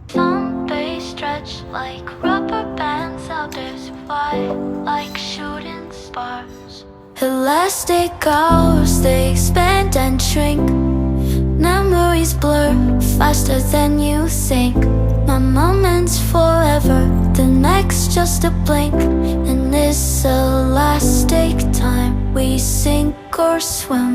Some days stretch like rubber bands, others fly like shooting stars. Elastic hours, they expand and shrink. Memories blur faster than you think. My moment's forever, the next just a blink. In this elastic time, we sink or swim.